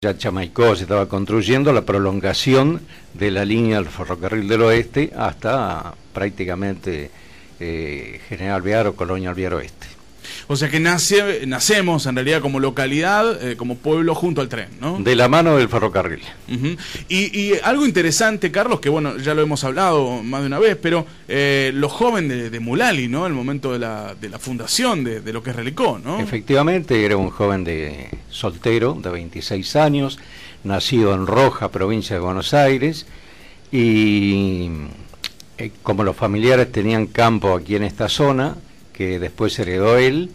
Ya Chamaicó se estaba construyendo la prolongación de la línea del ferrocarril del oeste hasta prácticamente General Alvear o Colonia Alvear Oeste. O sea que nacemos en realidad como localidad, como pueblo junto al tren, ¿no? De la mano del ferrocarril. Y algo interesante, Carlos, que bueno, ya lo hemos hablado más de una vez, pero los jóvenes de Mulali, ¿no? El momento de la fundación de lo que es Relicó, ¿no? Efectivamente, era un joven soltero de 26 años, nacido en Roja, provincia de Buenos Aires, y como los familiares tenían campo aquí en esta zona, que después heredó él,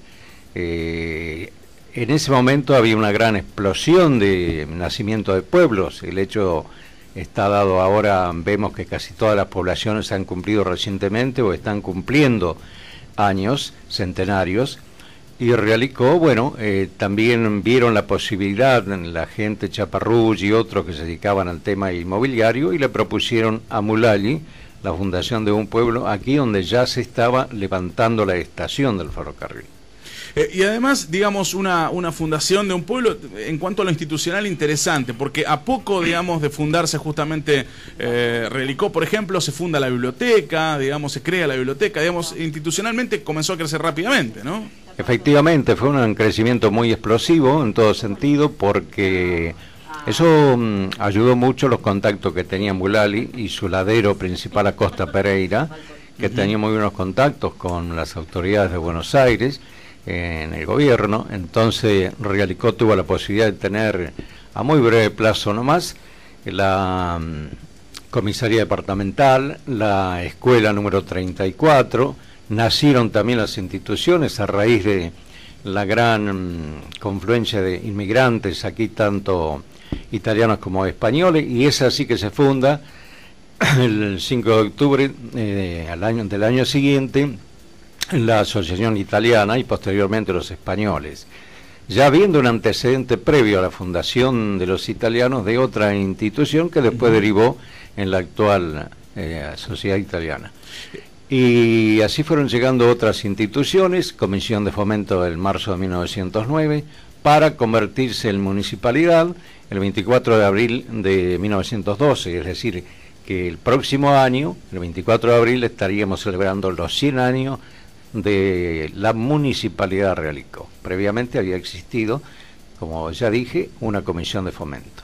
en ese momento había una gran explosión de nacimiento de pueblos. El hecho está dado ahora, vemos que casi todas las poblaciones han cumplido recientemente o están cumpliendo años centenarios, y Realicó, bueno, también vieron la posibilidad, la gente Chaparrús y otros que se dedicaban al tema inmobiliario, y le propusieron a Mulali la fundación de un pueblo aquí donde ya se estaba levantando la estación del ferrocarril. Y además, digamos, una fundación de un pueblo en cuanto a lo institucional interesante, porque a poco, digamos, de fundarse justamente Relicó, por ejemplo, se funda la biblioteca, digamos, se crea la biblioteca, digamos, institucionalmente comenzó a crecer rápidamente, ¿no? Efectivamente, fue un crecimiento muy explosivo en todo sentido, porque eso ayudó mucho los contactos que tenía Mulali y su ladero principal, Acosta Pereira, que tenía muy buenos contactos con las autoridades de Buenos Aires en el gobierno. Entonces Realicó tuvo la posibilidad de tener a muy breve plazo nomás la comisaría departamental, la escuela número 34, nacieron también las instituciones a raíz de la gran confluencia de inmigrantes aquí, tanto italianos como españoles, y es así que se funda el 5 de octubre del año siguiente la Asociación Italiana y posteriormente los españoles, ya habiendo un antecedente previo a la fundación de los italianos de otra institución que después derivó en la actual Sociedad Italiana. Y así fueron llegando otras instituciones, Comisión de Fomento del marzo de 1909, para convertirse en municipalidad el 24 de abril de 1912, es decir, que el próximo año, el 24 de abril, estaríamos celebrando los 100 años de la municipalidad de Realicó. Previamente había existido, como ya dije, una comisión de fomento.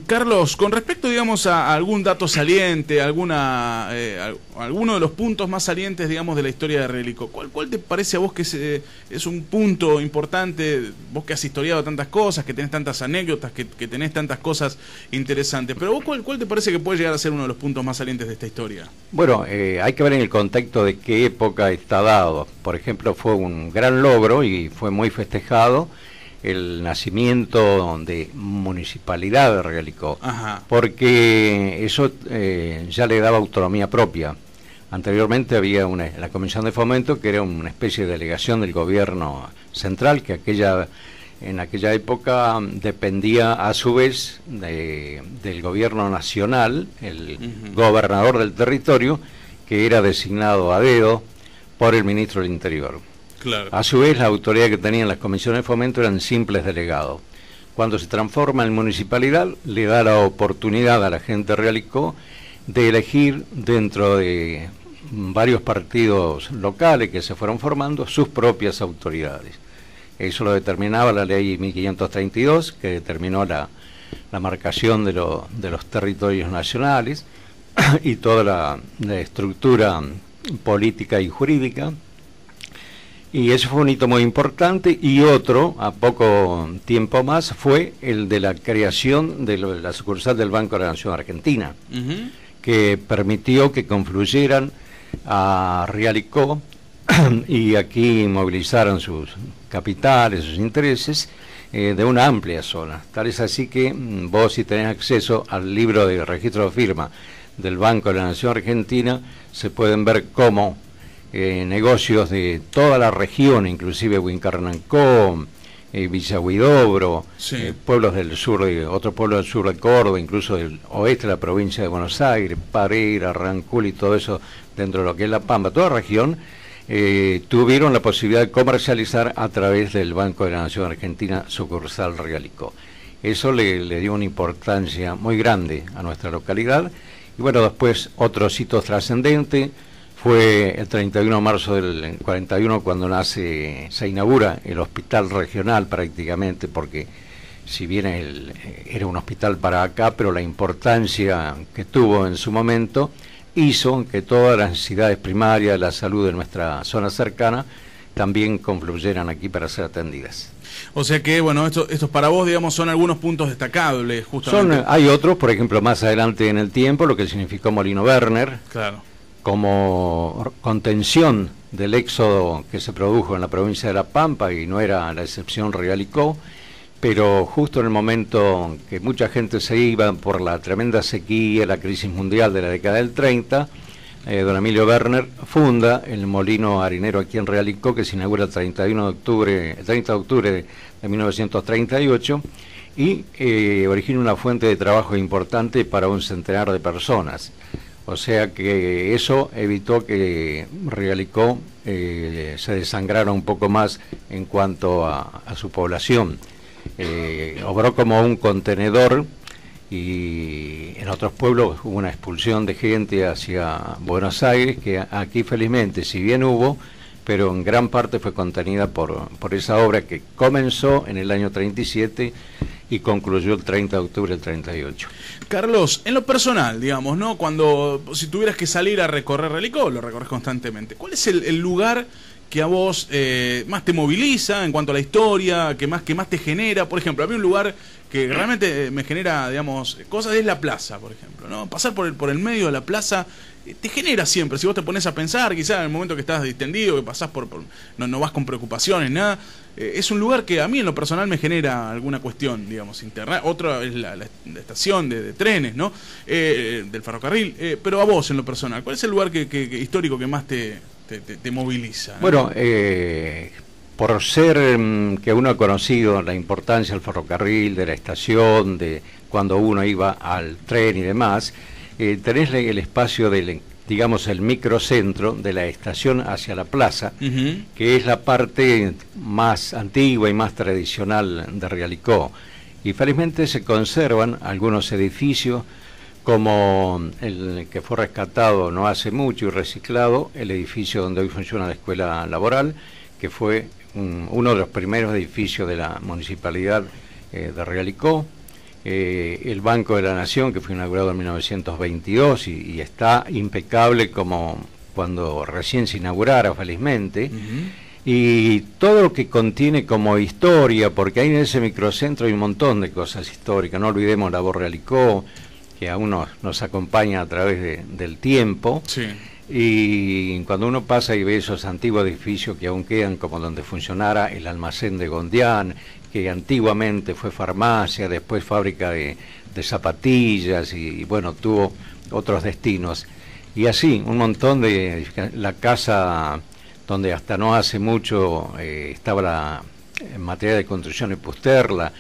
Carlos, con respecto, digamos, a algún dato saliente, alguno de los puntos más salientes, digamos, de la historia de Realicó, ¿cuál te parece a vos que es un punto importante? Vos que has historiado tantas cosas, que tenés tantas anécdotas, que tenés tantas cosas interesantes, pero vos, ¿cuál te parece que puede llegar a ser uno de los puntos más salientes de esta historia? Bueno, hay que ver en el contexto de qué época está dado. Por ejemplo, fue un gran logro y fue muy festejado el nacimiento de municipalidad de Realicó, porque eso ya le daba autonomía propia. Anteriormente había la Comisión de Fomento, que era una especie de delegación del gobierno central, que en aquella época dependía a su vez del gobierno nacional, el gobernador del territorio, que era designado a dedo por el ministro del Interior. Claro. A su vez, la autoridad que tenían las comisiones de fomento eran simples delegados. Cuando se transforma en municipalidad, le da la oportunidad a la gente de Realicó de elegir dentro de varios partidos locales que se fueron formando sus propias autoridades. Eso lo determinaba la ley 1532, que determinó la marcación de los territorios nacionales y toda la estructura política y jurídica. Y eso fue un hito muy importante, y otro, a poco tiempo más, fue el de la creación de la sucursal del Banco de la Nación Argentina, que permitió que confluyeran a Realicó y aquí movilizaron sus capitales, sus intereses, de una amplia zona. Tal es así que vos, si tenés acceso al libro de registro de firma del Banco de la Nación Argentina, se pueden ver cómo negocios de toda la región, inclusive Huincarnancó, Villa Huidobro, sí, pueblos del sur, otro pueblo del sur de Córdoba, incluso del oeste de la provincia de Buenos Aires, Pareira, Rancul y todo eso dentro de lo que es La Pampa, toda la región, tuvieron la posibilidad de comercializar a través del Banco de la Nación Argentina, sucursal Realicó. eso le dio una importancia muy grande a nuestra localidad. Y bueno, después otros hitos trascendentes fue el 31 de marzo del 41 cuando se inaugura el hospital regional prácticamente, porque si bien era un hospital para acá, pero la importancia que tuvo en su momento hizo que todas las necesidades primarias de la salud de nuestra zona cercana también confluyeran aquí para ser atendidas. O sea que, bueno, estos para vos, digamos, son algunos puntos destacables, justamente. Hay otros, por ejemplo, más adelante en el tiempo, lo que significó Molino Werner, claro, como contención del éxodo que se produjo en la provincia de La Pampa, y no era la excepción Realicó, pero justo en el momento que mucha gente se iba por la tremenda sequía, la crisis mundial de la década del 30, don Emilio Werner funda el molino harinero aquí en Realicó, que se inaugura el 30 de octubre de 1938, y origina una fuente de trabajo importante para un centenar de personas. O sea que eso evitó que Realicó se desangrara un poco más en cuanto a su población. Obró como un contenedor, y en otros pueblos hubo una expulsión de gente hacia Buenos Aires, que aquí felizmente, si bien hubo, pero en gran parte fue contenida por esa obra que comenzó en el año 37 y concluyó el 30 de octubre del 38. Carlos, en lo personal, digamos, ¿no? Si tuvieras que salir a recorrer Realicó, lo recorres constantemente, ¿cuál es el lugar que a vos más te moviliza en cuanto a la historia, que más te genera? Por ejemplo, a mí un lugar que realmente me genera, digamos, cosas es la plaza, por ejemplo, ¿no? Pasar por el medio de la plaza te genera siempre, si vos te pones a pensar, quizás en el momento que estás distendido, que pasás no vas con preocupaciones, nada, es un lugar que a mí en lo personal me genera alguna cuestión, digamos, interna. Otra es la estación de trenes, ¿no? Del ferrocarril, pero a vos en lo personal, ¿cuál es el lugar histórico que más te moviliza, ¿no? Bueno, por ser que uno ha conocido la importancia del ferrocarril, de la estación, de cuando uno iba al tren y demás, tenés el espacio digamos, el microcentro de la estación hacia la plaza, que es la parte más antigua y más tradicional de Realicó. Y felizmente se conservan algunos edificios, como el que fue rescatado no hace mucho y reciclado, el edificio donde hoy funciona la Escuela Laboral, que fue uno de los primeros edificios de la municipalidad de Realicó, el Banco de la Nación, que fue inaugurado en 1922 y está impecable como cuando recién se inaugurara, felizmente, y todo lo que contiene como historia, porque ahí en ese microcentro hay un montón de cosas históricas. No olvidemos la voz Realicó, que aún nos acompaña a través del tiempo. Sí. Y cuando uno pasa y ve esos antiguos edificios que aún quedan, como donde funcionara el almacén de Gondián, que antiguamente fue farmacia, después fábrica de zapatillas, y bueno, tuvo otros destinos. Y así, un montón de... La casa donde hasta no hace mucho estaba la materia de construcción de Pusterla,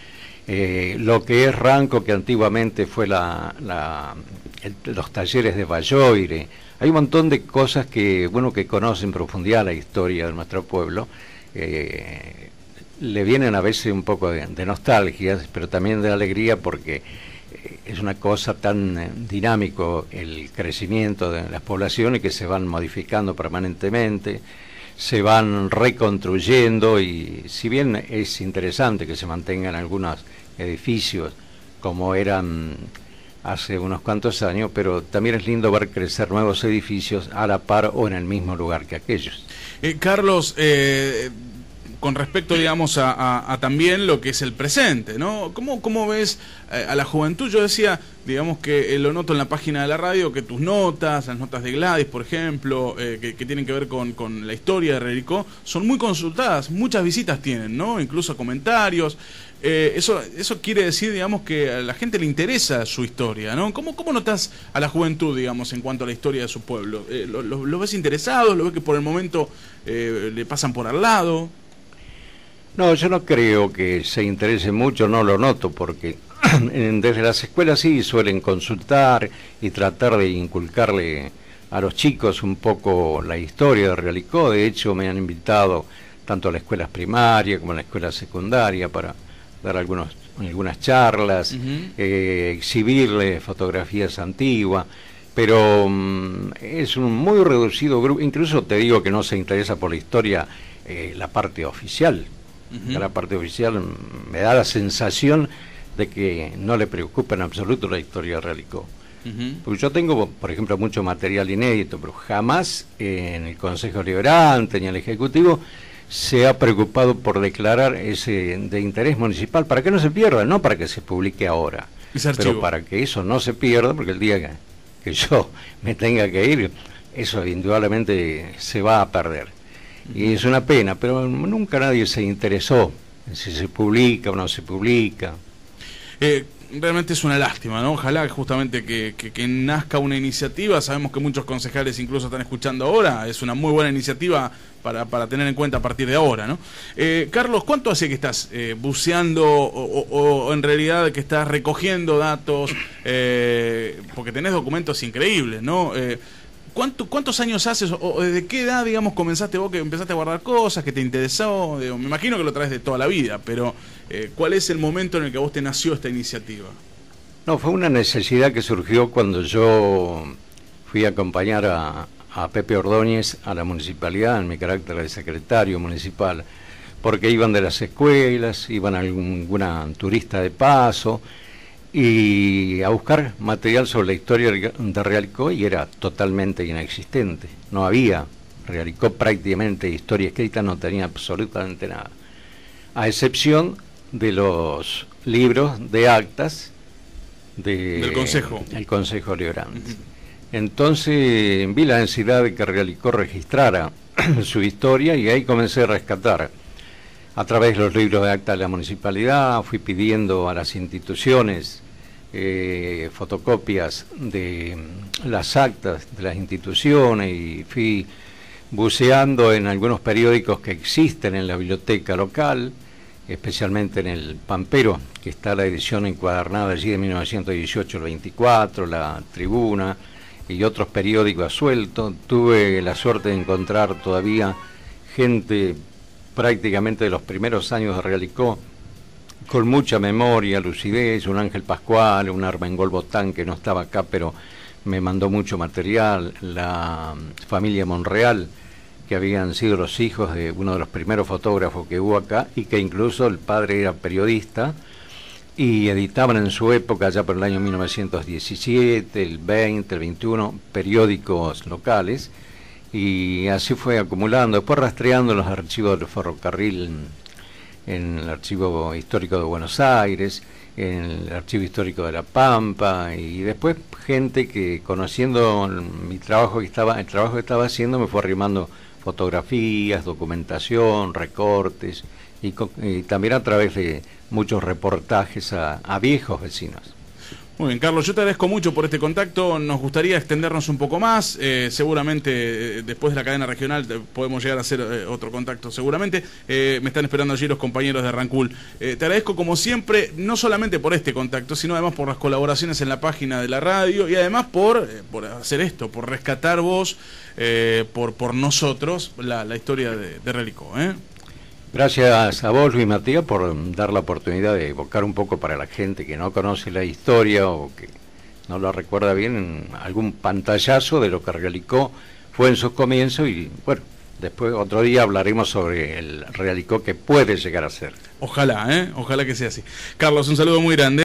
lo que es Ranco, que antiguamente fue los talleres de Valloire. Hay un montón de cosas que conocen en profundidad la historia de nuestro pueblo. Le vienen a veces un poco de nostalgia, pero también de alegría, porque es una cosa tan dinámico el crecimiento de las poblaciones, que se van modificando permanentemente, se van reconstruyendo, y si bien es interesante que se mantengan algunos edificios como eran hace unos cuantos años, pero también es lindo ver crecer nuevos edificios a la par o en el mismo lugar que aquellos. Carlos, con respecto, digamos, a también lo que es el presente, ¿no? ¿Cómo ves a la juventud? Yo decía, digamos, que lo noto en la página de la radio, que tus notas, las notas de Gladys, por ejemplo, que tienen que ver con la historia de Realicó, son muy consultadas, muchas visitas tienen, ¿no? Incluso comentarios. Eso quiere decir, digamos, que a la gente le interesa su historia, ¿no? ¿Cómo notas a la juventud, digamos, en cuanto a la historia de su pueblo? ¿Lo ves interesados? ¿Lo ves que por el momento le pasan por al lado? No, yo no creo que se interese mucho, no lo noto, porque desde las escuelas sí suelen consultar y tratar de inculcarle a los chicos un poco la historia de Realicó. De hecho, me han invitado tanto a las escuelas primarias como a la escuela secundaria para dar algunos algunas charlas, exhibirle fotografías antiguas, pero es un muy reducido grupo. Incluso te digo que no se interesa por la historia, la parte oficial. La parte oficial me da la sensación de que no le preocupa en absoluto la historia de Realicó. Porque yo tengo, por ejemplo, mucho material inédito, pero jamás en el Consejo Deliberante ni en el Ejecutivo se ha preocupado por declarar ese de interés municipal, para que no se pierda, no para que se publique ahora, pero para que eso no se pierda, porque el día que yo me tenga que ir, eso indudablemente se va a perder. Y es una pena, pero nunca nadie se interesó en si se publica o no se publica. Realmente es una lástima, ¿no? Ojalá justamente que nazca una iniciativa. Sabemos que muchos concejales incluso están escuchando ahora. Es una muy buena iniciativa para tener en cuenta a partir de ahora, ¿no? Carlos, ¿cuánto hace que estás buceando o en realidad que estás recogiendo datos? Porque tenés documentos increíbles, ¿no? ¿Cuántos años haces o desde qué edad, digamos, comenzaste vos que empezaste a guardar cosas, que te interesó? Me imagino que lo traes de toda la vida, pero ¿cuál es el momento en el que a vos te nació esta iniciativa? No, fue una necesidad que surgió cuando yo fui a acompañar a Pepe Ordóñez a la municipalidad en mi carácter de secretario municipal, porque iban de las escuelas, iban alguna turista de paso, y a buscar material sobre la historia de Realicó, y era totalmente inexistente. No había Realicó, prácticamente historia escrita no tenía absolutamente nada, a excepción de los libros de actas del Consejo. El Consejo Deliberante. Entonces vi la necesidad de que Realicó registrara su historia, y ahí comencé a rescatar a través de los libros de acta de la municipalidad. Fui pidiendo a las instituciones fotocopias de las actas de las instituciones, y fui buceando en algunos periódicos que existen en la biblioteca local, especialmente en el Pampero, que está la edición encuadernada allí de 1918 al 24, la Tribuna y otros periódicos sueltos. Tuve la suerte de encontrar todavía gente prácticamente de los primeros años de Realicó, con mucha memoria, lucidez, un Ángel Pascual, un Armengol Botán, que no estaba acá, pero me mandó mucho material, la familia Monreal, que habían sido los hijos de uno de los primeros fotógrafos que hubo acá, y que incluso el padre era periodista, y editaban en su época, ya por el año 1917, el 20, el 21, periódicos locales, y así fue acumulando, después rastreando los archivos del ferrocarril, en el Archivo Histórico de Buenos Aires, en el Archivo Histórico de La Pampa, y después gente que, conociendo mi trabajo el trabajo que estaba haciendo, me fue arrimando fotografías, documentación, recortes, y también a través de muchos reportajes a viejos vecinos. Muy bien, Carlos, yo te agradezco mucho por este contacto. Nos gustaría extendernos un poco más. Seguramente después de la cadena regional podemos llegar a hacer otro contacto. Seguramente me están esperando allí los compañeros de Rancul. Te agradezco como siempre, no solamente por este contacto, sino además por las colaboraciones en la página de la radio, y además por hacer esto, por rescatar vos, por nosotros, la historia de Realicó. Gracias a vos, Luis Matías, por dar la oportunidad de evocar un poco para la gente que no conoce la historia o que no la recuerda bien, algún pantallazo de lo que Realicó fue en sus comienzos. Y bueno, después otro día hablaremos sobre el Realicó que puede llegar a ser. Ojalá, ojalá que sea así. Carlos, un saludo muy grande.